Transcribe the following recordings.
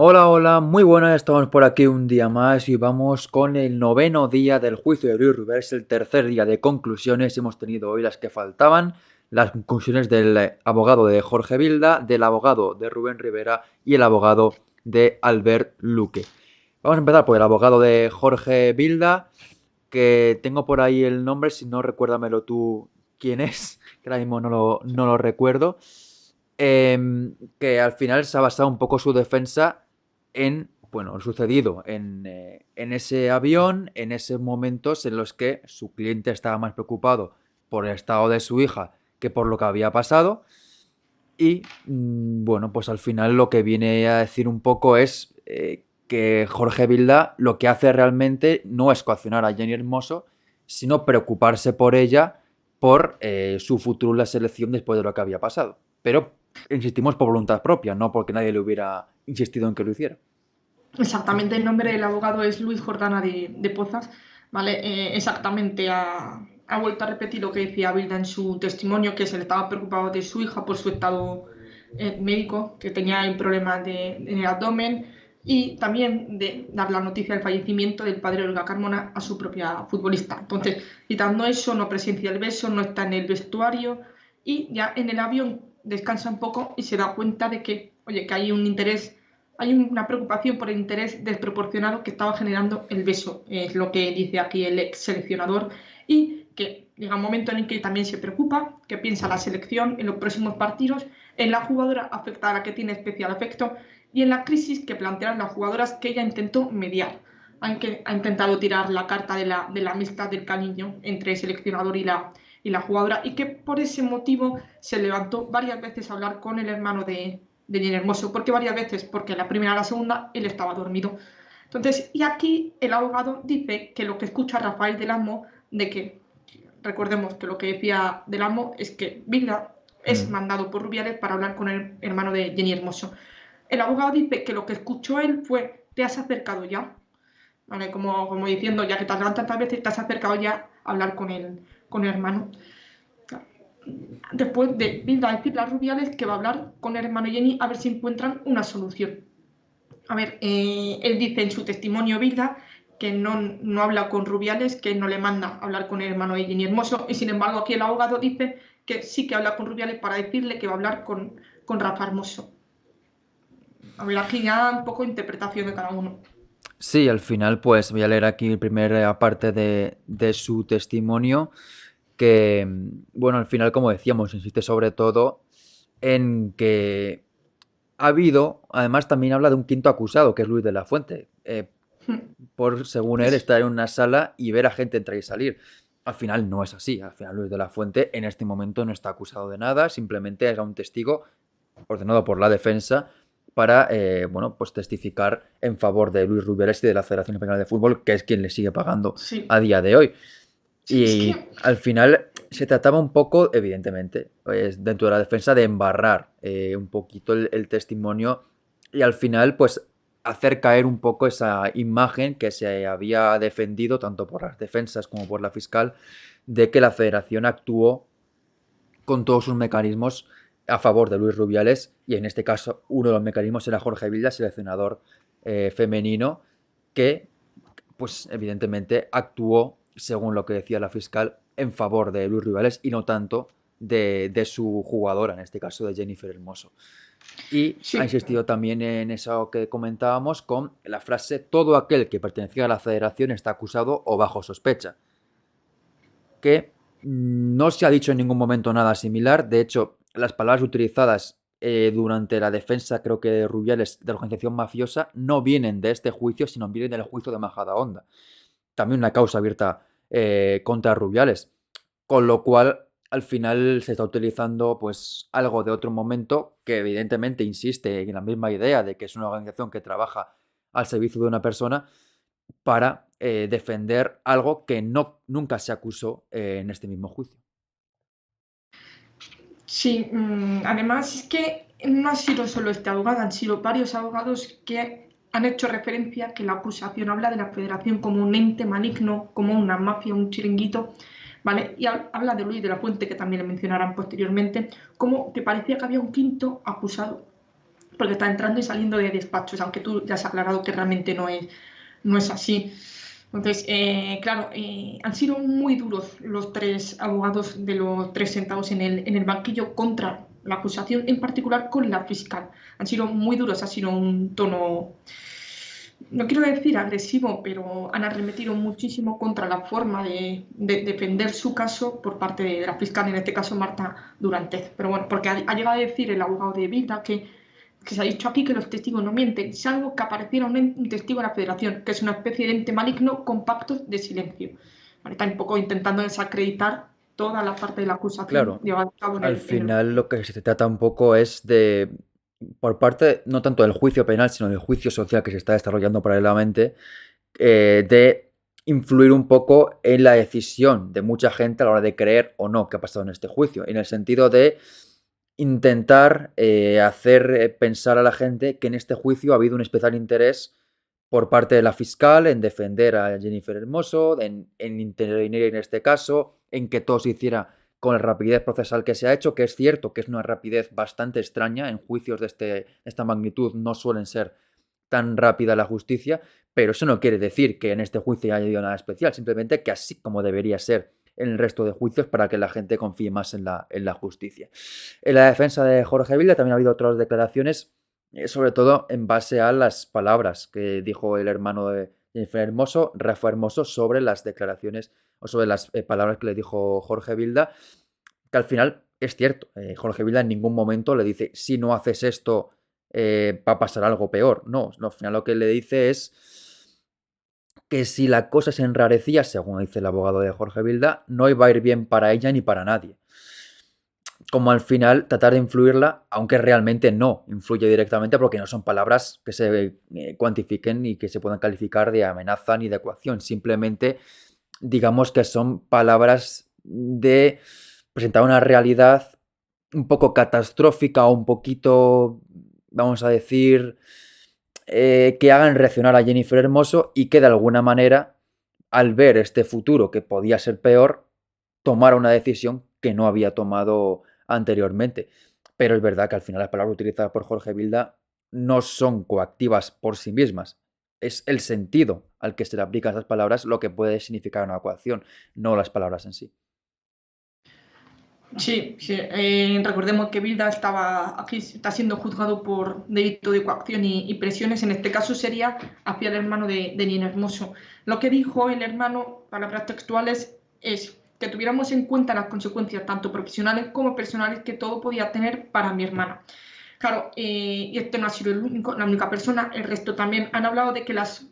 Hola, hola, muy buenas, estamos por aquí un día más y vamos con el noveno día del juicio de Luis Rubers, el tercer día de conclusiones. Hemos tenido hoy las que faltaban, las conclusiones del abogado de Jorge Vilda, del abogado de Rubén Rivera y el abogado de Albert Luque. Vamos a empezar por el abogado de Jorge Vilda, que tengo por ahí el nombre, si no recuérdamelo tú quién es, que ahora mismo no lo recuerdo. Que al final se ha basado un poco su defensa en, bueno, lo sucedido en ese avión, en esos momentos en los que su cliente estaba más preocupado por el estado de su hija que por lo que había pasado. Y bueno, pues al final lo que viene a decir un poco es que Jorge Vilda lo que hace realmente no es coaccionar a Jenny Hermoso, sino preocuparse por ella, por su futuro en la selección después de lo que había pasado. Pero insistimos por voluntad propia, no porque nadie le hubiera insistido en que lo hiciera. Exactamente, el nombre del abogado es Luis Jordana de Pozas, ¿vale? Exactamente, ha vuelto a repetir lo que decía Bilda en su testimonio, que se le estaba preocupado de su hija por su estado médico, que tenía un problema en el abdomen, y también de dar la noticia del fallecimiento del padre de Olga Carmona a su propia futbolista. Entonces, citando eso, no presencia el beso, no está en el vestuario, y ya en el avión descansa un poco y se da cuenta de que, oye, que hay un interés, hay una preocupación por el interés desproporcionado que estaba generando el beso, es lo que dice aquí el ex seleccionador, y que llega un momento en el que también se preocupa, que piensa la selección en los próximos partidos, en la jugadora afectada a la que tiene especial afecto y en la crisis que plantean las jugadoras que ella intentó mediar, aunque ha intentado tirar la carta de la amistad del cariño entre el seleccionador y la jugadora, y que por ese motivo se levantó varias veces a hablar con el hermano de Jenny Hermoso. ¿Por qué varias veces? Porque la primera y la segunda él estaba dormido. Entonces, y aquí el abogado dice que lo que escucha Rafael del Amo, de que, recordemos que lo que decía del Amo es que Vilda es Mm. mandado por Rubiales para hablar con el hermano de Jenny Hermoso. El abogado dice que lo que escuchó él fue, te has acercado ya, ¿vale? Como diciendo, ya que te has levantado tantas veces, te has acercado ya a hablar con el hermano. Después de Vilda decirle a Rubiales que va a hablar con el hermano Jenny a ver si encuentran una solución. A ver, él dice en su testimonio Vilda que no habla con Rubiales, que no le manda hablar con el hermano de Jenny Hermoso, y sin embargo aquí el abogado dice que sí que habla con Rubiales para decirle que va a hablar con Rafa Hermoso. A ver, aquí ya un poco interpretación de cada uno. Sí, al final pues voy a leer aquí la primera parte de su testimonio que, bueno, al final como decíamos, insiste sobre todo en que ha habido, además también habla de un quinto acusado, que es Luis de la Fuente, por, según él, Es, estar en una sala y ver a gente entrar y salir. Al final no es así, al final Luis de la Fuente en este momento no está acusado de nada, simplemente era un testigo ordenado por la defensa para, bueno, pues testificar en favor de Luis Rubiales y de la Federación Española de Fútbol, que es quien le sigue pagando sí, a día de hoy. sí, es Y que al final se trataba un poco, evidentemente, pues, dentro de la defensa de embarrar un poquito el testimonio y al final pues hacer caer un poco esa imagen que se había defendido tanto por las defensas como por la fiscal de que la federación actuó con todos sus mecanismos a favor de Luis Rubiales y en este caso uno de los mecanismos era Jorge Vilda, seleccionador femenino, que pues evidentemente actuó, según lo que decía la fiscal, en favor de Luis Rubiales y no tanto de su jugadora, en este caso de Jennifer Hermoso. Y ha sí, insistido también en eso que comentábamos con la frase todo aquel que pertenecía a la federación está acusado o bajo sospecha, que no se ha dicho en ningún momento nada similar. De hecho, las palabras utilizadas durante la defensa, creo que de Rubiales, de la organización mafiosa, no vienen de este juicio, sino vienen del juicio de Majadahonda. También una causa abierta contra Rubiales. Con lo cual, al final se está utilizando pues algo de otro momento que evidentemente insiste en la misma idea de que es una organización que trabaja al servicio de una persona para defender algo que no, nunca se acusó en este mismo juicio. sí. Además es que no ha sido solo este abogado, han sido varios abogados que han hecho referencia a que la acusación habla de la federación como un ente maligno, como una mafia, un chiringuito, ¿vale? Y habla de Luis de la Fuente, que también le mencionarán posteriormente, como que parecía que había un quinto acusado. porque está entrando y saliendo de despachos, aunque tú ya has aclarado que realmente no es así. Entonces, claro, han sido muy duros los tres abogados de los tres sentados en el banquillo contra la acusación, en particular con la fiscal. Han sido muy duros, ha sido un tono, no quiero decir agresivo, pero han arremetido muchísimo contra la forma de defender su caso por parte de la fiscal, en este caso Marta Durantez. Pero bueno, porque ha llegado a decir el abogado de Vilda que se ha dicho aquí que los testigos no mienten, salvo que apareciera un testigo de la Federación, que es una especie de ente maligno con pactos de silencio. Vale, está un poco intentando desacreditar toda la parte de la acusación Claro, llevada a cabo en al el final lo que se trata un poco es de, por parte no tanto del juicio penal, sino del juicio social que se está desarrollando paralelamente, de influir un poco en la decisión de mucha gente a la hora de creer o no que ha pasado en este juicio, en el sentido de intentar hacer pensar a la gente que en este juicio ha habido un especial interés por parte de la fiscal en defender a Jennifer Hermoso, en intervenir en este caso, en que todo se hiciera con la rapidez procesal que se ha hecho, que es cierto que es una rapidez bastante extraña, en juicios de esta magnitud no suelen ser tan rápida la justicia, pero eso no quiere decir que en este juicio haya habido nada especial, simplemente que así como debería ser en el resto de juicios para que la gente confíe más en la justicia. En la defensa de Jorge Vilda también ha habido otras declaraciones, sobre todo en base a las palabras que dijo el hermano de Jennifer Hermoso, Rafa Hermoso, sobre las declaraciones o sobre las palabras que le dijo Jorge Vilda, que al final es cierto. Jorge Vilda en ningún momento le dice, si no haces esto, va a pasar algo peor. No, al final lo que le dice es que si la cosa se enrarecía, según dice el abogado de Jorge Vilda, no iba a ir bien para ella ni para nadie. Como al final tratar de influirla, aunque realmente no influye directamente porque no son palabras que se cuantifiquen y que se puedan calificar de amenaza ni de coacción. Simplemente digamos que son palabras de presentar una realidad un poco catastrófica o un poquito, vamos a decir, que hagan reaccionar a Jennifer Hermoso y que de alguna manera, al ver este futuro que podía ser peor, tomara una decisión que no había tomado anteriormente. Pero es verdad que al final las palabras utilizadas por Jorge Vilda no son coactivas por sí mismas. Es el sentido al que se le aplican esas palabras lo que puede significar una coacción, no las palabras en sí. Sí, sí. Recordemos que Bilda aquí está siendo juzgado por delito de coacción y presiones. En este caso sería hacia el hermano de Nina Hermoso. Lo que dijo el hermano, palabras textuales, es que tuviéramos en cuenta las consecuencias tanto profesionales como personales que todo podía tener para mi hermana. Claro, y este no ha sido la única persona, el resto también han hablado de que las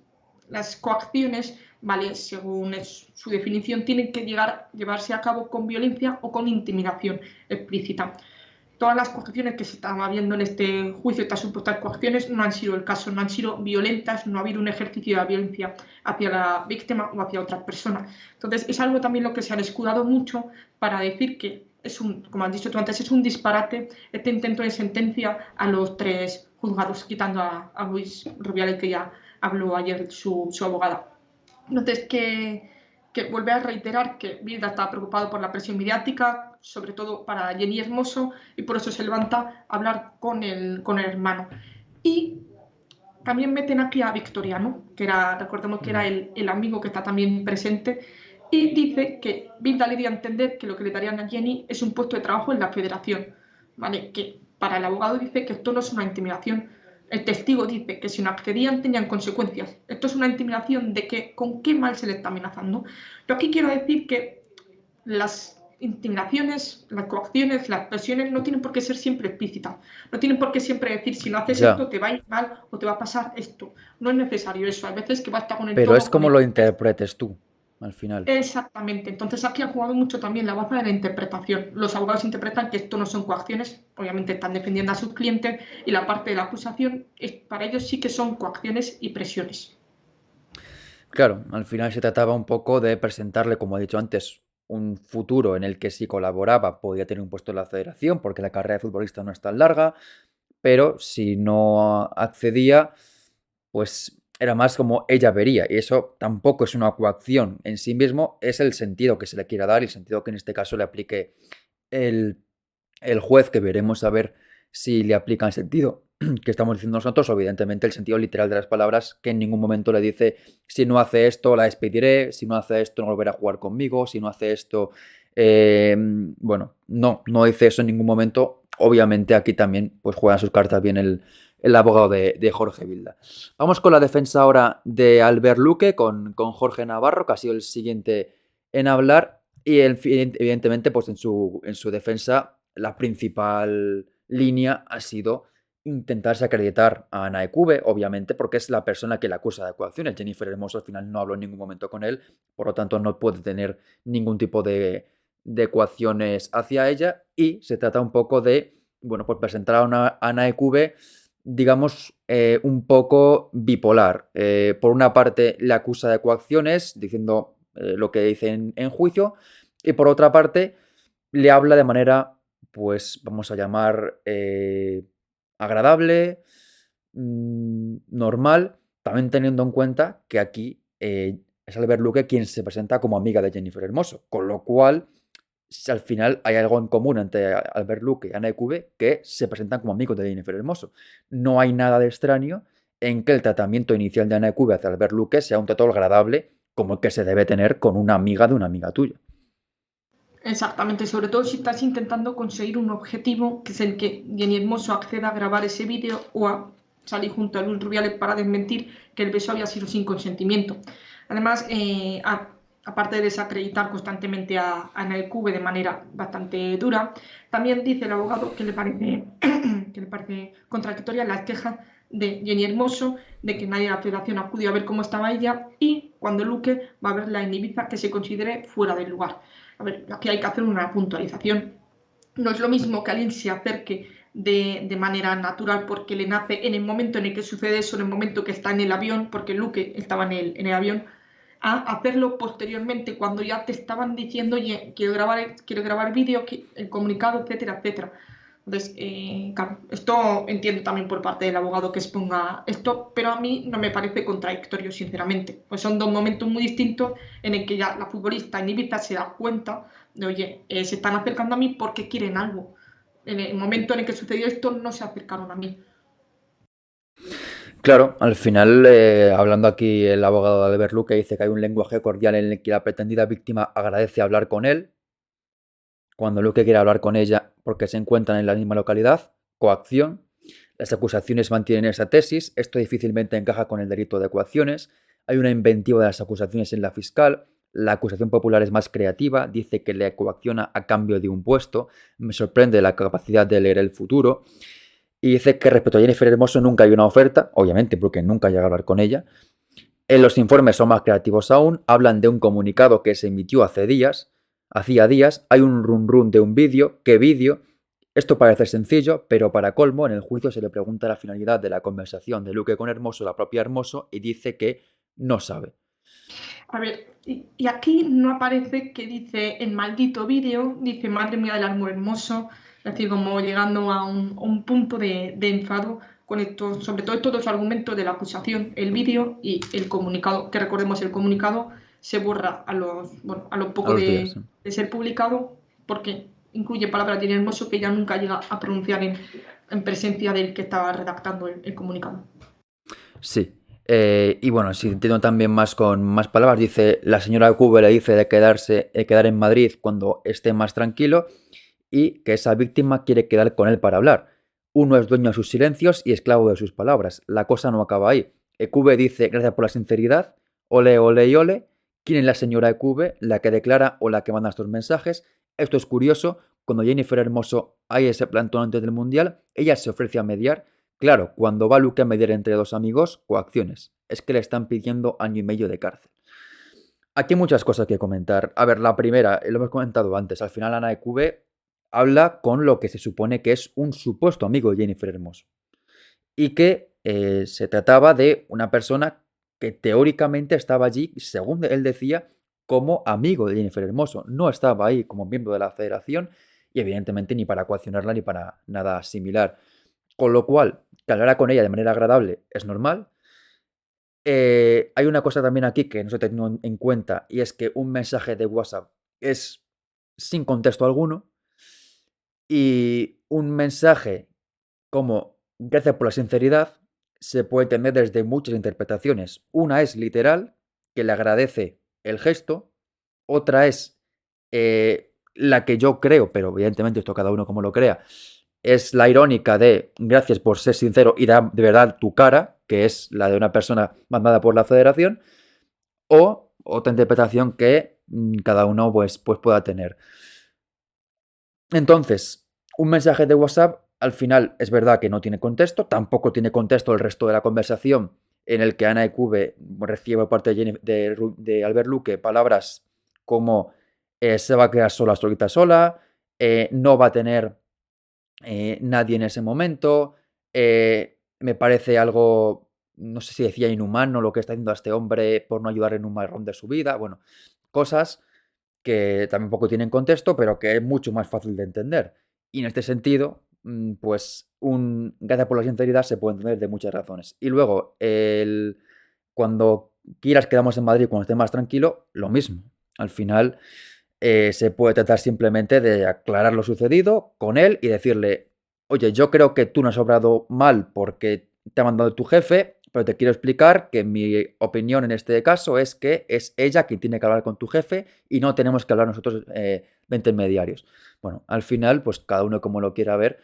coacciones, ¿vale? Según su definición, tienen que llevarse a cabo con violencia o con intimidación explícita. Todas las coacciones que se estaban viendo en este juicio, estas supuestas coacciones, no han sido el caso, no han sido violentas, no ha habido un ejercicio de violencia hacia la víctima o hacia otras personas. Entonces, es algo también lo que se han escudado mucho para decir que como has dicho tú antes, es un disparate este intento de sentencia a los tres juzgados, quitando a Luis Rubiales, que ya habló ayer su abogada. Entonces, que vuelve a reiterar que Bilda está preocupado por la presión mediática, sobre todo para Jenny Hermoso, y por eso se levanta a hablar con el hermano. Y también meten aquí a Victoriano, recordemos que era el amigo que está también presente, y dice que Bilda le dio a entender que lo que le darían a Jenny es un puesto de trabajo en la federación, ¿vale? Que para el abogado dice que esto no es una intimidación. El testigo dice que si no accedían tenían consecuencias. Esto es una intimidación de que con qué mal se le está amenazando. Pero aquí quiero decir que las intimidaciones, las coacciones, las presiones no tienen por qué ser siempre explícitas. No tienen por qué siempre decir si no haces Ya, esto te va a ir mal o te va a pasar esto. No es necesario eso. Hay veces que basta con el pero es tono, con como el lo contexto. interpretes tú, al final. Exactamente. Entonces aquí ha jugado mucho también la baza de la interpretación. Los abogados interpretan que esto no son coacciones, obviamente están defendiendo a sus clientes y la parte de la acusación para ellos sí que son coacciones y presiones. Claro, al final se trataba un poco de presentarle, como he dicho antes, un futuro en el que si colaboraba podía tener un puesto en la federación, porque la carrera de futbolista no es tan larga, pero si no accedía, pues era más como ella vería. Y eso tampoco es una coacción en sí mismo, es el sentido que se le quiera dar y el sentido que en este caso le aplique el, el juez, que veremos a ver si le aplican sentido que estamos diciendo nosotros, o evidentemente el sentido literal de las palabras, que en ningún momento le dice, si no hace esto, la despediré, si no hace esto, no volverá a jugar conmigo, si no hace esto, bueno, no dice eso en ningún momento. Obviamente aquí también pues juegan sus cartas bien el abogado de Jorge Vilda. Vamos con la defensa ahora de Albert Luque, con Jorge Navarro, que ha sido el siguiente en hablar, y evidentemente pues en su defensa la principal línea ha sido intentarse acreditar a Ana Ecube, obviamente, porque es la persona que le acusa de coacciones. Jennifer Hermoso al final no habló en ningún momento con él, por lo tanto no puede tener ningún tipo de coacciones hacia ella, y se trata un poco de, bueno, pues presentar a una Ana Ecube, digamos, un poco bipolar. Por una parte le acusa de coacciones, diciendo lo que dice en juicio, y por otra parte le habla de manera, pues vamos a llamar, agradable, normal, también teniendo en cuenta que aquí es Albert Luque quien se presenta como amiga de Jennifer Hermoso, con lo cual, si al final hay algo en común entre Albert Luque y Ana Ecube, que se presentan como amigos de Jennifer Hermoso. No hay nada de extraño en que el tratamiento inicial de Ana Ecube hacia Albert Luque sea un trato agradable como el que se debe tener con una amiga de una amiga tuya. Exactamente, sobre todo si estás intentando conseguir un objetivo, que es el que Jenny Hermoso acceda a grabar ese vídeo o a salir junto a Luis Rubiales para desmentir que el beso había sido sin consentimiento. Además, aparte de desacreditar constantemente a Ana Cube de manera bastante dura, también dice el abogado que le parece, que le parece contradictoria las quejas de Jenny Hermoso de que nadie de la federación acudió a ver cómo estaba ella y cuando Luque va a verla en Ibiza que se considere fuera del lugar. A ver, aquí hay que hacer una puntualización. No es lo mismo que alguien se acerque de manera natural porque le nace en el momento en el que sucede eso, en el momento que está en el avión, porque Luke estaba en el avión, a hacerlo posteriormente cuando ya te estaban diciendo, oye, quiero grabar vídeo, el comunicado, etcétera, etcétera. Entonces, claro, esto entiendo también por parte del abogado que exponga esto, pero a mí no me parece contradictorio, sinceramente. Pues son dos momentos muy distintos en el que ya la futbolista en Ibiza se da cuenta de, oye, se están acercando a mí porque quieren algo. En el momento en el que sucedió esto, no se acercaron a mí. Claro, al final, hablando aquí el abogado de Albert Luque dice que hay un lenguaje cordial en el que la pretendida víctima agradece hablar con él, cuando Luque quiere hablar con ella porque se encuentran en la misma localidad, coacción. Las acusaciones mantienen esa tesis, esto difícilmente encaja con el delito de coacciones. Hay una inventiva de las acusaciones en la fiscal, la acusación popular es más creativa, dice que le coacciona a cambio de un puesto, me sorprende la capacidad de leer el futuro, y dice que respecto a Jennifer Hermoso nunca hay una oferta, obviamente porque nunca llega a hablar con ella. En los informes son más creativos aún, hablan de un comunicado que se emitió hacía días, hay un run run de un vídeo, ¿qué vídeo? Esto parece sencillo, pero para colmo, en el juicio se le pregunta la finalidad de la conversación de Luque con Hermoso, la propia Hermoso, y dice que no sabe. A ver, y aquí no aparece que dice el maldito vídeo, dice madre mía del amor hermoso, es decir, como llegando a un punto de enfado con esto, sobre todo estos dos argumentos de la acusación, el vídeo y el comunicado, que recordemos el comunicado se borra a lo A poco los días. de ser publicado porque incluye palabras de hermoso que ella nunca llega a pronunciar en presencia del que estaba redactando el comunicado. Sí. Y bueno, si entiendo también más con más palabras, dice la señora Cube le dice de quedar en Madrid cuando esté más tranquilo y que esa víctima quiere quedar con él para hablar. Uno es dueño de sus silencios y esclavo de sus palabras. La cosa no acaba ahí. Ecube dice gracias por la sinceridad, ole, ole y ole. ¿Quién es la señora Ecube? ¿La que declara o la que manda estos mensajes? Esto es curioso. Cuando Jennifer Hermoso hay ese plantón antes del Mundial, ella se ofrece a mediar. Claro, cuando va Luque a mediar entre dos amigos, coacciones. Es que le están pidiendo año y medio de cárcel. Aquí hay muchas cosas que comentar. A ver, la primera, lo hemos comentado antes, al final Ana Ecube habla con lo que se supone que es un supuesto amigo de Jennifer Hermoso. Y que se trataba de una persona que teóricamente estaba allí, según él decía, como amigo de Jennifer Hermoso. No estaba ahí como miembro de la federación y evidentemente ni para coaccionarla ni para nada similar. Con lo cual, que hablara con ella de manera agradable es normal. Hay una cosa también aquí que no se tenido en cuenta y es que un mensaje de WhatsApp es sin contexto alguno y un mensaje como gracias por la sinceridad se puede entender desde muchas interpretaciones. Una es literal, que le agradece el gesto. Otra es la que yo creo, pero evidentemente esto cada uno como lo crea, es la irónica de gracias por ser sincero y dar de verdad tu cara, que es la de una persona mandada por la federación, o otra interpretación que cada uno pues pueda tener. Entonces, un mensaje de WhatsApp al final es verdad que no tiene contexto, tampoco tiene contexto el resto de la conversación en el que Ana Ecube recibe por parte de Albert Luque palabras como se va a quedar sola, solita, sola, no va a tener nadie en ese momento, me parece algo, no sé si decía inhumano lo que está haciendo a este hombre por no ayudar en un marrón de su vida, bueno, cosas que tampoco tienen contexto, pero que es mucho más fácil de entender. Y en este sentido, pues un gracias por la sinceridad se puede entender de muchas razones. Y luego, cuando quieras quedamos en Madrid cuando esté más tranquilo, lo mismo. Al final se puede tratar simplemente de aclarar lo sucedido con él y decirle, oye, yo creo que tú no has obrado mal porque te ha mandado tu jefe, pero te quiero explicar que mi opinión en este caso es que es ella quien tiene que hablar con tu jefe y no tenemos que hablar nosotros de intermediarios. Bueno, al final, pues cada uno como lo quiera ver,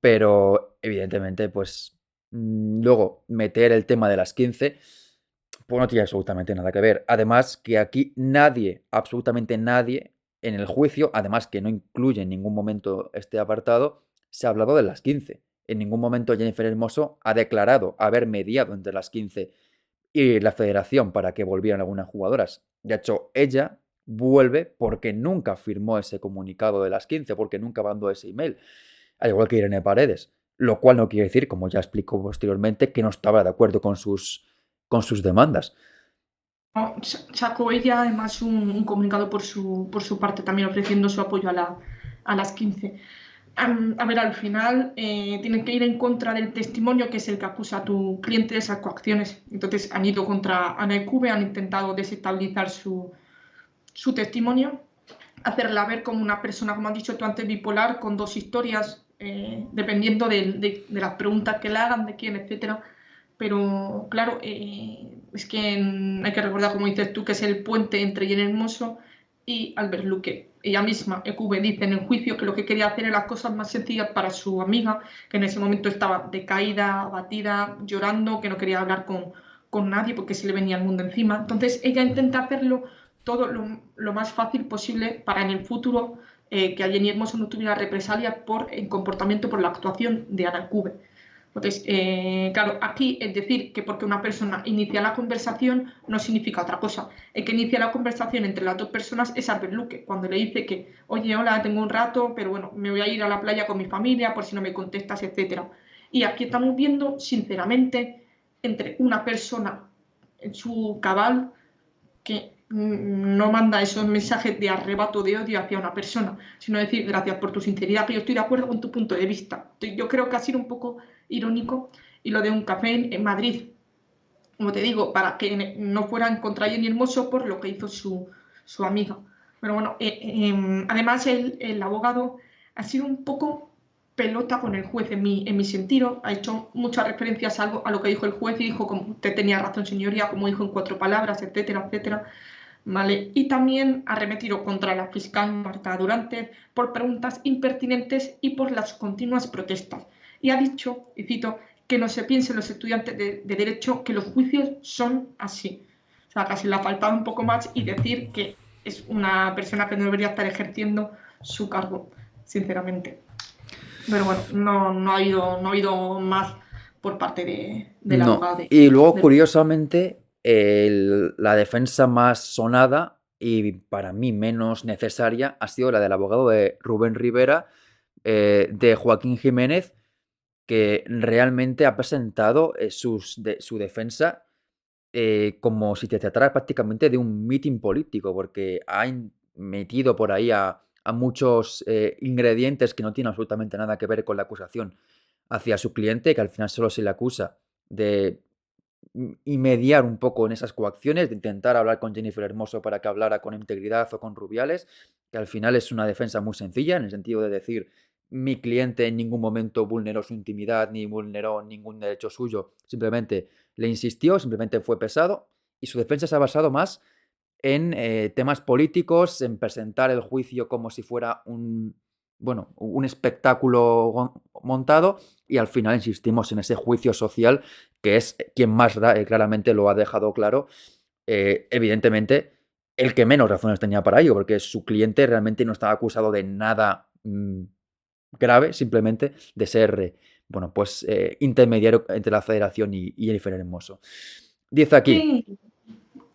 pero evidentemente, pues luego meter el tema de las 15 pues no tiene absolutamente nada que ver. Además, que aquí nadie, absolutamente nadie, en el juicio, además que no incluye en ningún momento este apartado, se ha hablado de las 15. En ningún momento Jennifer Hermoso ha declarado haber mediado entre las 15 y la federación para que volvieran algunas jugadoras. De hecho, ella vuelve porque nunca firmó ese comunicado de las 15, porque nunca mandó ese email, al igual que Irene Paredes. Lo cual no quiere decir, como ya explico posteriormente, que no estaba de acuerdo con sus demandas. Sacó ella además un comunicado por su parte, también ofreciendo su apoyo a las 15. A ver, al final tienen que ir en contra del testimonio que es el que acusa a tu cliente de esas coacciones. Entonces han ido contra Ana Ecube, han intentado desestabilizar su testimonio, hacerla ver como una persona, como has dicho tú antes, bipolar, con dos historias, dependiendo de las preguntas que le hagan, de quién, etcétera. Pero claro, es que hay que recordar, como dices tú, que es el puente entre Jenny Hermoso y Albert Luque. Ella misma, EQV, dice en el juicio que lo que quería hacer era las cosas más sencillas para su amiga, que en ese momento estaba decaída, abatida, llorando, que no quería hablar con nadie porque se le venía el mundo encima. Entonces ella intenta hacerlo todo lo más fácil posible para en el futuro que a Jenny Hermoso no tuviera represalias por el comportamiento, por la actuación de Ana Cube. Entonces, claro, aquí es decir que porque una persona inicia la conversación no significa otra cosa. El que inicia la conversación entre las dos personas es Albert Luque, cuando le dice que, oye, hola, tengo un rato, pero bueno, me voy a ir a la playa con mi familia por si no me contestas, etcétera. Y aquí estamos viendo, sinceramente, entre una persona en su cabal que no manda esos mensajes de arrebato de odio hacia una persona, sino decir gracias por tu sinceridad, que yo estoy de acuerdo con tu punto de vista. Yo creo que ha sido un poco irónico y lo de un café en Madrid, como te digo, para que no fuera en contra Jenny Hermoso por lo que hizo su amiga. Pero bueno, además el abogado ha sido un poco pelota con el juez en mi sentido, ha hecho muchas referencias a lo que dijo el juez y dijo como usted tenía razón señoría, como dijo en cuatro palabras, etcétera, etcétera. ¿Vale? Y también ha remetido contra la fiscal Marta Durante por preguntas impertinentes y por las continuas protestas. Y ha dicho, y cito, que no se piensen los estudiantes de Derecho que los juicios son así. O sea, casi le ha faltado un poco más y decir que es una persona que no debería estar ejerciendo su cargo, sinceramente. Pero bueno, no ha habido más por parte del No. abogado Y luego, de curiosamente, la defensa más sonada y para mí menos necesaria ha sido la del abogado de Rubén Rivera, de Joaquín Jiménez, que realmente ha presentado su defensa como si te tratara prácticamente de un mitin político, porque ha metido por ahí a muchos ingredientes que no tienen absolutamente nada que ver con la acusación hacia su cliente, que al final solo se le acusa de y mediar un poco en esas coacciones, de intentar hablar con Jennifer Hermoso para que hablara con integridad o con Rubiales, que al final es una defensa muy sencilla, en el sentido de decir, mi cliente en ningún momento vulneró su intimidad ni vulneró ningún derecho suyo, simplemente le insistió, simplemente fue pesado y su defensa se ha basado más en temas políticos, en presentar el juicio como si fuera un espectáculo montado y al final insistimos en ese juicio social que es quien más claramente lo ha dejado claro, evidentemente el que menos razones tenía para ello, porque su cliente realmente no estaba acusado de nada grave, simplemente de ser, intermediario entre la Federación y Jennifer Hermoso. Dice aquí. Sí,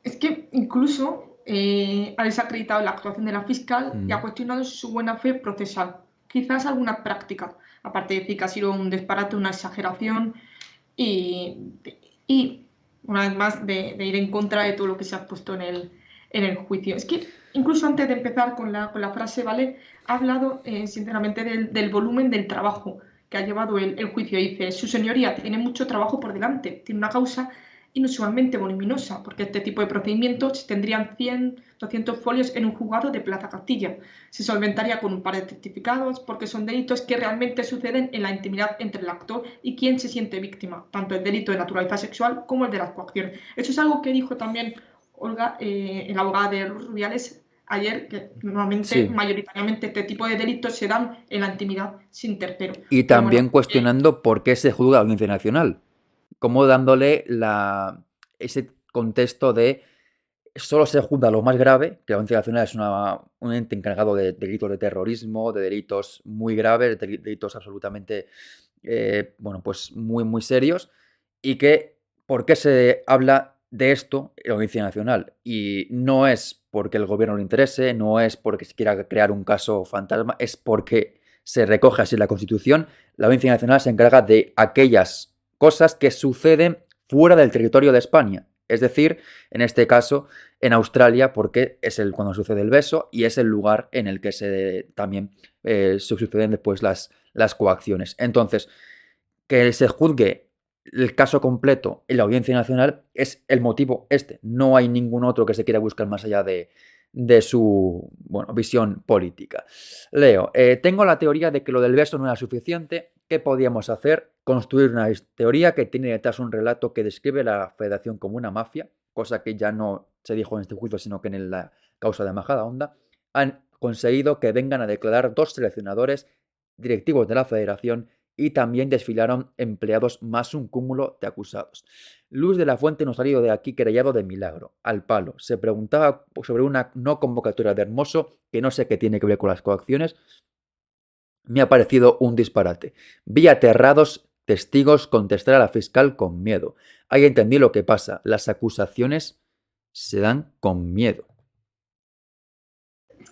es que incluso ha desacreditado la actuación de la fiscal y ha cuestionado su buena fe procesal. Quizás alguna práctica, aparte de decir que ha sido un disparate, una exageración y, y una vez más, de ir en contra de todo lo que se ha puesto en el juicio. Es que incluso antes de empezar con la frase, ¿vale? Ha hablado sinceramente del volumen del trabajo que ha llevado el juicio. Dice, su señoría tiene mucho trabajo por delante, tiene una causa inusualmente voluminosa, porque este tipo de procedimientos tendrían 100, 200 folios en un juzgado de Plaza Castilla. Se solventaría con un par de testificados, porque son delitos que realmente suceden en la intimidad entre el actor y quien se siente víctima, tanto el delito de naturaleza sexual como el de las coacciones. Eso es algo que dijo también Olga, la abogada de Rubiales, ayer, que normalmente, Sí. mayoritariamente, este tipo de delitos se dan en la intimidad sin tercero. Y Pero también bueno, cuestionando por qué se juzga la Audiencia Nacional, como dándole ese contexto de solo se juzga lo más grave, que la Audiencia Nacional es un ente encargado de delitos de terrorismo, de delitos muy graves, de delitos absolutamente, muy, muy serios, y que por qué se habla de esto en la Audiencia Nacional. Y no es porque el gobierno le interese, no es porque se quiera crear un caso fantasma, es porque se recoge así en la Constitución. La Audiencia Nacional se encarga de aquellas cosas que suceden fuera del territorio de España. Es decir, en este caso, en Australia, porque es cuando sucede el beso y es el lugar en el que también se suceden después las coacciones. Entonces, que se juzgue el caso completo en la Audiencia Nacional es el motivo este. No hay ningún otro que se quiera buscar más allá de su visión política. Leo, tengo la teoría de que lo del beso no era suficiente. ¿Qué podíamos hacer? Construir una teoría que tiene detrás un relato que describe la federación como una mafia, cosa que ya no se dijo en este juicio, sino que en la causa de Majadahonda. Han conseguido que vengan a declarar dos seleccionadores directivos de la federación y también desfilaron empleados más un cúmulo de acusados. Luis de la Fuente nos ha salido de aquí querellado de milagro, al palo. Se preguntaba sobre una no convocatoria de Hermoso, que no sé qué tiene que ver con las coacciones. Me ha parecido un disparate. Vi aterrados testigos contestar a la fiscal con miedo. Ahí entendí lo que pasa. Las acusaciones se dan con miedo.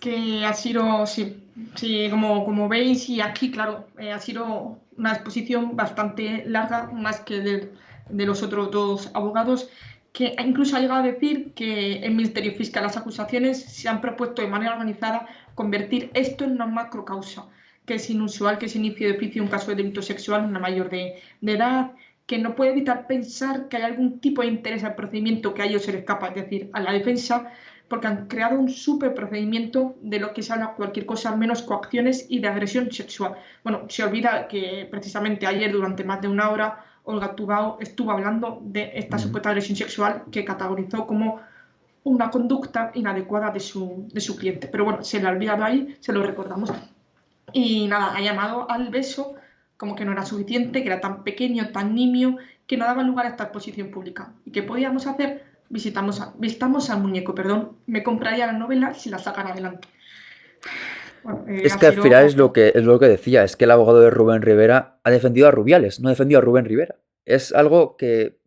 que ha sido, sí, sí como veis, y aquí, claro, ha sido una exposición bastante larga, más que de los otros dos abogados, que incluso ha llegado a decir que el Ministerio Fiscal, las acusaciones, se han propuesto de manera organizada convertir esto en una macrocausa, que es inusual que se inicie de oficio un caso de delito sexual en una mayor de edad, que no puede evitar pensar que hay algún tipo de interés al procedimiento que a ellos se les escapa, es decir, a la defensa, porque han creado un súper procedimiento de lo que se habla cualquier cosa menos coacciones y de agresión sexual. Bueno, se olvida que precisamente ayer durante más de una hora Olga Tubao estuvo hablando de esta supuesta agresión sexual que categorizó como una conducta inadecuada de su cliente. Pero bueno, se le ha olvidado ahí, se lo recordamos. Y nada, ha llamado al beso como que no era suficiente, que era tan pequeño, tan nimio, que no daba lugar a esta exposición pública. ¿Y qué podíamos hacer? Visitamos al muñeco, perdón. Me compraría la novela si la sacan adelante. Bueno, Es ha que al sido... final es lo que decía, es que el abogado de Rubén Rivera ha defendido a Rubiales, no ha defendido a Rubén Rivera. Es algo que,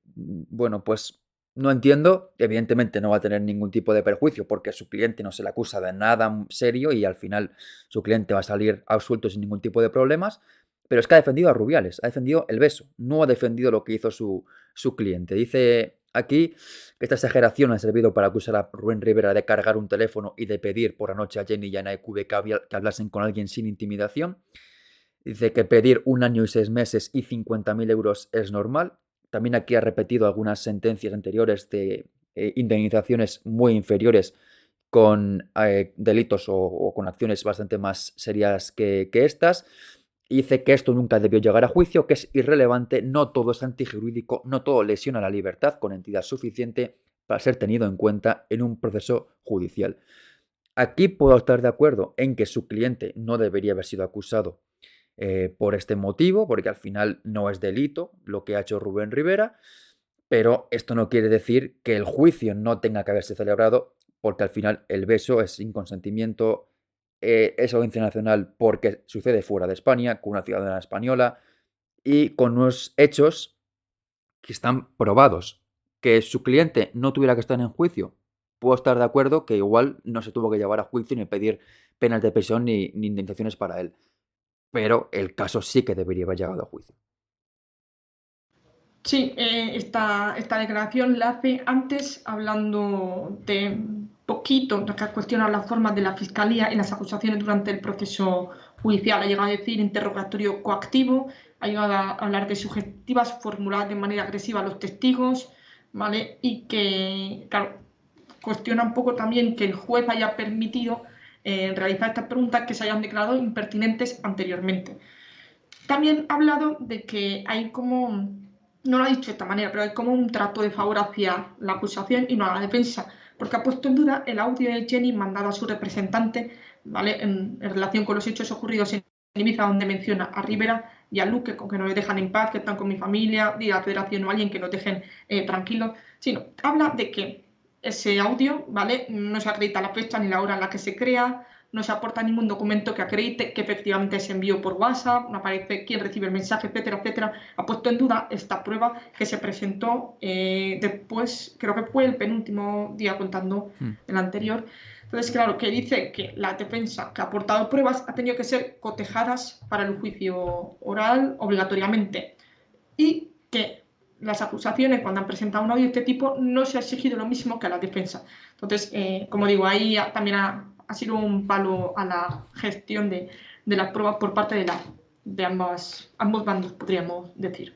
no entiendo. Evidentemente no va a tener ningún tipo de perjuicio porque su cliente no se le acusa de nada serio y al final su cliente va a salir absuelto sin ningún tipo de problemas. Pero es que ha defendido a Rubiales, ha defendido el beso, no ha defendido lo que hizo su cliente. Dice aquí que esta exageración ha servido para acusar a Rubén Rivera de cargar un teléfono y de pedir por la noche a Jenny y a Naikube que hablasen con alguien sin intimidación. Dice que pedir 1 año y 6 meses y 50.000 euros es normal. También aquí ha repetido algunas sentencias anteriores de indemnizaciones muy inferiores con delitos o con acciones bastante más serias que estas. y dice que esto nunca debió llegar a juicio, que es irrelevante, no todo es antijurídico, no todo lesiona la libertad con entidad suficiente para ser tenido en cuenta en un proceso judicial. Aquí puedo estar de acuerdo en que su cliente no debería haber sido acusado por este motivo, porque al final no es delito lo que ha hecho Rubén Rivera, pero esto no quiere decir que el juicio no tenga que haberse celebrado, porque al final el beso es sin consentimiento, es audiencia nacional porque sucede fuera de España, con una ciudadana española y con unos hechos que están probados. Que su cliente no tuviera que estar en juicio, puedo estar de acuerdo que igual no se tuvo que llevar a juicio ni pedir penas de prisión ni indemnizaciones para él, pero el caso sí que debería haber llegado a juicio. Sí, esta declaración la hace antes hablando de poquito, de que cuestiona las formas de la fiscalía y las acusaciones durante el proceso judicial. Ha llegado a decir interrogatorio coactivo, ha llegado a hablar de sugestivas formuladas de manera agresiva a los testigos, ¿vale? Y que, claro, cuestiona un poco también que el juez haya permitido realizar estas preguntas que se hayan declarado impertinentes anteriormente. También ha hablado de que hay como, no lo ha dicho de esta manera, pero hay como un trato de favor hacia la acusación y no a la defensa, porque ha puesto en duda el audio de Jenny mandado a su representante, ¿vale? En relación con los hechos ocurridos en Ibiza, donde menciona a Rivera y a Luque, con que no les dejan en paz, que están con mi familia, y a la federación o a alguien que nos dejen tranquilos, sino habla de que ese audio, ¿vale? No se acredita la fecha ni la hora en la que se crea, no se aporta ningún documento que acredite que efectivamente se envió por WhatsApp, no aparece quién recibe el mensaje, etcétera, etcétera. Ha puesto en duda esta prueba que se presentó después, creo que fue el penúltimo día contando el anterior. Entonces, claro, que dice que la defensa que ha aportado pruebas ha tenido que ser cotejadas para el juicio oral obligatoriamente y que las acusaciones, cuando han presentado un audio de este tipo, no se ha exigido lo mismo que a la defensa. Entonces, como digo, ahí también ha sido un palo a la gestión de las pruebas por parte de ambos bandos, podríamos decir.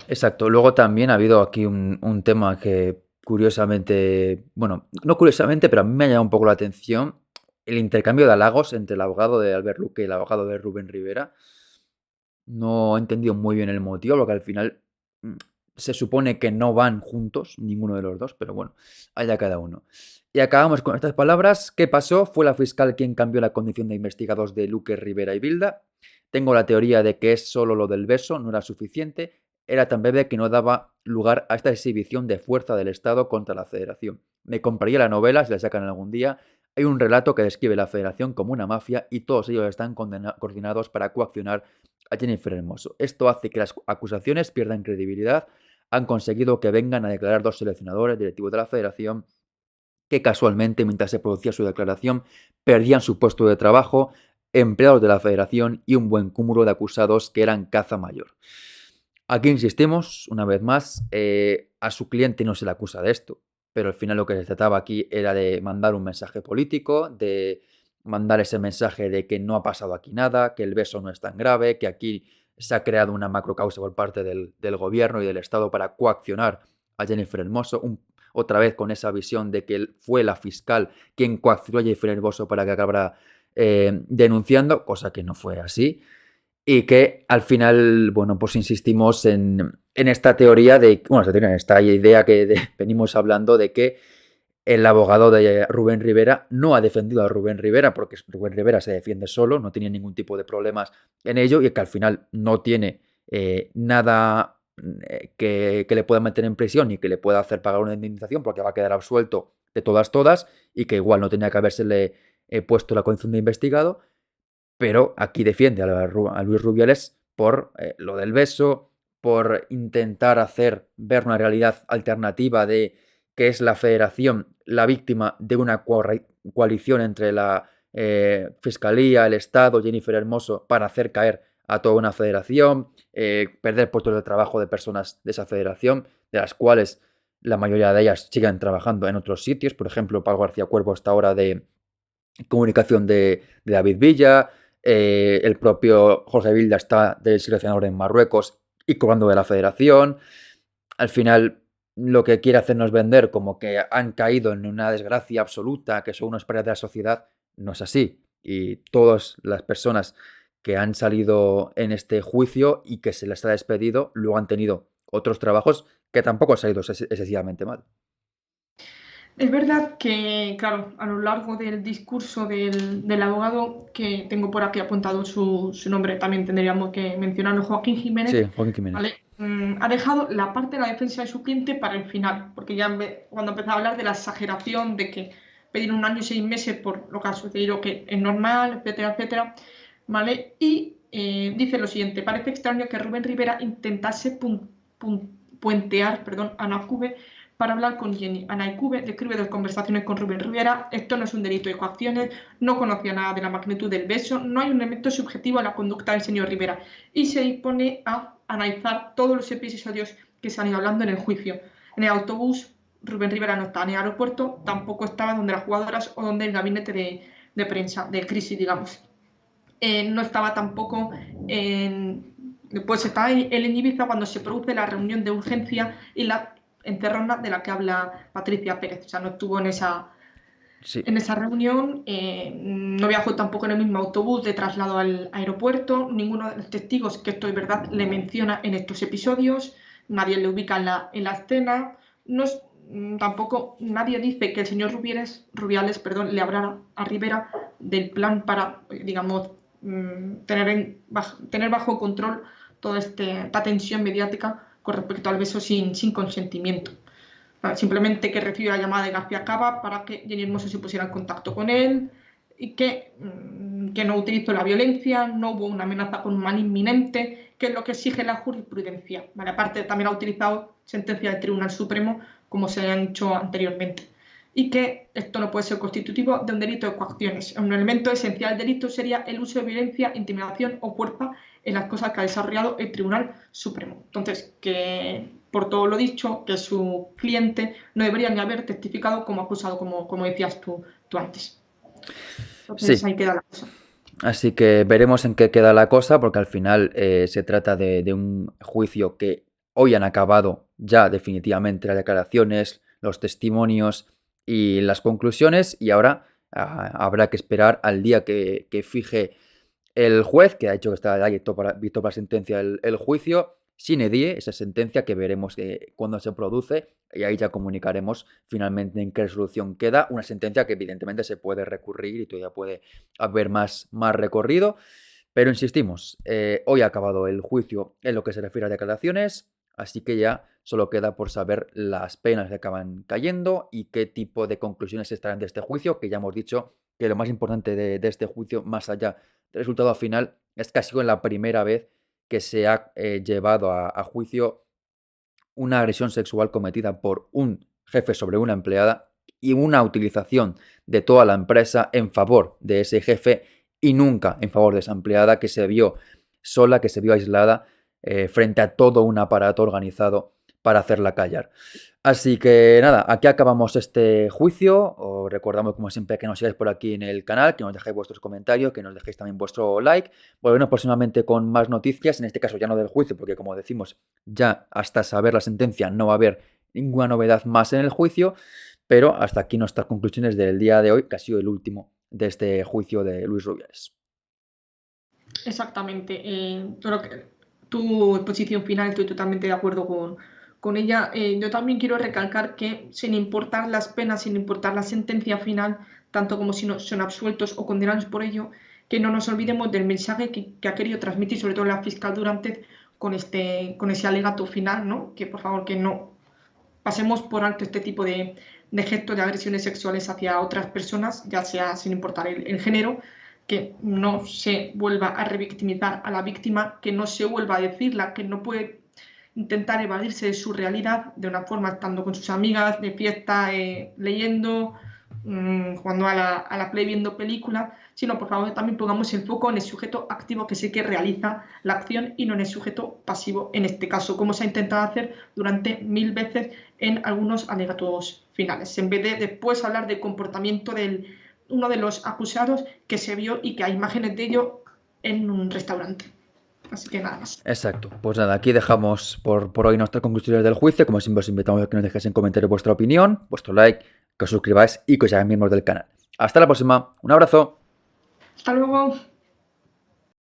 Exacto. Luego también ha habido aquí un tema que curiosamente, bueno, no curiosamente, pero a mí me ha llamado un poco la atención, el intercambio de halagos entre el abogado de Albert Luque y el abogado de Rubén Rivera. No he entendido muy bien el motivo, porque al final mm, se supone que no van juntos, ninguno de los dos, pero bueno, allá cada uno. Y acabamos con estas palabras. ¿Qué pasó? Fue la fiscal quien cambió la condición de investigados de Luque, Rivera y Bilda. Tengo la teoría de que es solo lo del beso, no era suficiente. Era tan breve que no daba lugar a esta exhibición de fuerza del Estado contra la Federación. Me compraría la novela, si la sacan algún día. Hay un relato que describe la Federación como una mafia y todos ellos están coordinados para coaccionar a Jennifer Hermoso. Esto hace que las acusaciones pierdan credibilidad. Han conseguido que vengan a declarar dos seleccionadores directivos de la Federación que casualmente, mientras se producía su declaración, perdían su puesto de trabajo, empleados de la Federación y un buen cúmulo de acusados que eran caza mayor. Aquí insistimos, una vez más, a su cliente no se le acusa de esto, pero al final lo que se trataba aquí era de mandar un mensaje político, de mandar ese mensaje de que no ha pasado aquí nada, que el beso no es tan grave, que aquí se ha creado una macrocausa por parte del gobierno y del Estado para coaccionar a Jennifer Hermoso, otra vez con esa visión de que fue la fiscal quien coaccionó a Jennifer Hermoso para que acabara denunciando, cosa que no fue así. Y que al final, bueno, pues insistimos en esta teoría de, bueno, esta idea que venimos hablando de que el abogado de Rubén Rivera no ha defendido a Rubén Rivera porque Rubén Rivera se defiende solo, no tiene ningún tipo de problemas en ello y que al final no tiene nada que le pueda meter en prisión y que le pueda hacer pagar una indemnización porque va a quedar absuelto de todas y que igual no tenía que habérsele puesto la condición de investigado, pero aquí defiende a Luis Rubiales por lo del beso, por intentar hacer ver una realidad alternativa de que es la federación la víctima de una coalición entre la Fiscalía, el Estado, Jennifer Hermoso, para hacer caer a toda una federación, perder puestos de trabajo de personas de esa federación, de las cuales la mayoría de ellas siguen trabajando en otros sitios. Por ejemplo, Pablo García Cuervo está ahora de comunicación de David Villa, el propio Jorge Vilda está de seleccionador en Marruecos y cobrando de la federación. Al final, lo que quiere hacernos vender como que han caído en una desgracia absoluta, que son unos pérdidas de la sociedad, no es así. Y todas las personas que han salido en este juicio y que se les ha despedido, luego han tenido otros trabajos que tampoco han salido excesivamente mal. Es verdad que, claro, a lo largo del discurso del abogado, que tengo por aquí apuntado su nombre, también tendríamos que mencionarlo, Joaquín Jiménez, Sí, Joaquín Jiménez. ¿vale? Ha dejado la parte de la defensa de su cliente para el final, porque ya cuando empezó a hablar de la exageración de que pedir 1 año y 6 meses por lo que ha sucedido, que es normal, etcétera, etcétera, ¿vale? Y dice lo siguiente: parece extraño que Rubén Rivera intentase puentear, a Nacube para hablar con Jenny. Ana Icube describe 2 conversaciones con Rubén Rivera. Esto no es un delito de coacciones, no conocía nada de la magnitud del beso, no hay un elemento subjetivo a la conducta del señor Rivera. Y se dispone a analizar todos los episodios que se han ido hablando en el juicio. En el autobús, Rubén Rivera no estaba en el aeropuerto, tampoco estaba donde las jugadoras o donde el gabinete de prensa, de crisis, digamos. No estaba tampoco en... Pues está él en Ibiza cuando se produce la reunión de urgencia y la encerrona de la que habla Patricia Pérez. O sea, no estuvo en esa reunión, no viajó tampoco en el mismo autobús de traslado al aeropuerto. Ninguno de los testigos, que esto es verdad, le menciona en estos episodios. Nadie le ubica en la escena. Tampoco nadie dice que el señor Rubiales le hablara a Rivera del plan para, digamos, tener bajo control toda esta tensión mediática con respecto al beso sin consentimiento. Simplemente que recibió la llamada de García Cava para que Jenny Hermoso se pusiera en contacto con él y que no utilizó la violencia, no hubo una amenaza con mal inminente, que es lo que exige la jurisprudencia. Vale, aparte, también ha utilizado sentencia del Tribunal Supremo, como se han dicho anteriormente. Y que esto no puede ser constitutivo de un delito de coacciones. Un elemento esencial del delito sería el uso de violencia, intimidación o fuerza en las cosas que ha desarrollado el Tribunal Supremo. Entonces, que por todo lo dicho, que su cliente no debería ni haber testificado como acusado, como decías tú antes. Entonces, sí. ahí queda la cosa. Así que veremos en qué queda la cosa, porque al final se trata de un juicio que hoy han acabado ya definitivamente las declaraciones, los testimonios y las conclusiones, y ahora habrá que esperar al día que fije el juez, que ha hecho que está ahí visto para la sentencia el juicio, sine die, esa sentencia que veremos cuando se produce, y ahí ya comunicaremos finalmente en qué resolución queda. Una sentencia que evidentemente se puede recurrir y todavía puede haber más recorrido, pero insistimos, hoy ha acabado el juicio en lo que se refiere a declaraciones, así que ya solo queda por saber las penas que acaban cayendo y qué tipo de conclusiones estarán de este juicio, que ya hemos dicho que lo más importante de este juicio, más allá del resultado final, es que ha sido la primera vez que se ha llevado a juicio una agresión sexual cometida por un jefe sobre una empleada y una utilización de toda la empresa en favor de ese jefe y nunca en favor de esa empleada, que se vio sola, que se vio aislada frente a todo un aparato organizado para hacerla callar. Así que nada, aquí acabamos este juicio. Os recordamos como siempre que nos sigáis por aquí en el canal, que nos dejéis vuestros comentarios, que nos dejéis también vuestro like. Volveremos próximamente con más noticias, en este caso ya no del juicio, porque como decimos, ya hasta saber la sentencia no va a haber ninguna novedad más en el juicio, pero hasta aquí nuestras conclusiones del día de hoy, que ha sido el último de este juicio de Luis Rubiales. Exactamente. Tu exposición final, estoy totalmente de acuerdo con ella. Yo también quiero recalcar que sin importar las penas, sin importar la sentencia final, tanto como si no son absueltos o condenados por ello, que no nos olvidemos del mensaje que ha querido transmitir, sobre todo la fiscal Durante, con ese alegato final, ¿no? Que por favor que no pasemos por alto este tipo de gestos de agresiones sexuales hacia otras personas, ya sea sin importar el género, que no se vuelva a revictimizar a la víctima, que no se vuelva a decirla, que no puede intentar evadirse de su realidad de una forma estando con sus amigas, de fiesta, leyendo, jugando a la Play, viendo películas, sino por favor también pongamos el foco en el sujeto activo, que sí que realiza la acción, y no en el sujeto pasivo en este caso, como se ha intentado hacer durante 1000 veces en algunos alegatos finales, en vez de después hablar del comportamiento de uno de los acusados que se vio y que hay imágenes de ello en un restaurante. Así que nada más. Exacto. Pues nada, aquí dejamos por hoy nuestras conclusiones del juicio. Como siempre os invitamos a que nos dejéis en comentarios vuestra opinión, vuestro like, que os suscribáis y que os hagáis miembros del canal. Hasta la próxima. Un abrazo. Hasta luego.